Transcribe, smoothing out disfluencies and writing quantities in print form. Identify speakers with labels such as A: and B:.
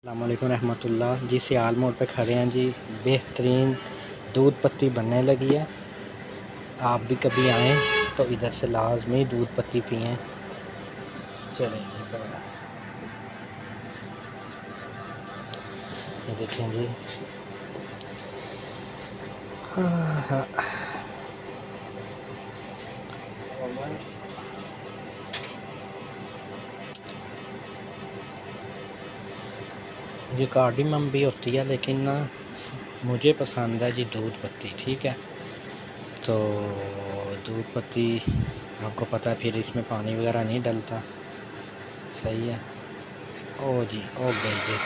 A: अस्सलाम वालेकुम रहमतुल्लाह जी। सियाल मोड़ पे खड़े हैं जी। बेहतरीन दूध पत्ती बनने लगी है। आप भी कभी आएँ तो इधर से लाजमी दूध पत्ती पिएँ। चलें जी, ये देखें जी। हाँ हाँ, ये कार्डिमम भी होती है लेकिन ना मुझे पसंद है जी दूध पत्ती। ठीक है, तो दूध पत्ती आपको पता है, फिर इसमें पानी वगैरह नहीं डलता। सही है। ओ जी, ओ गई जी।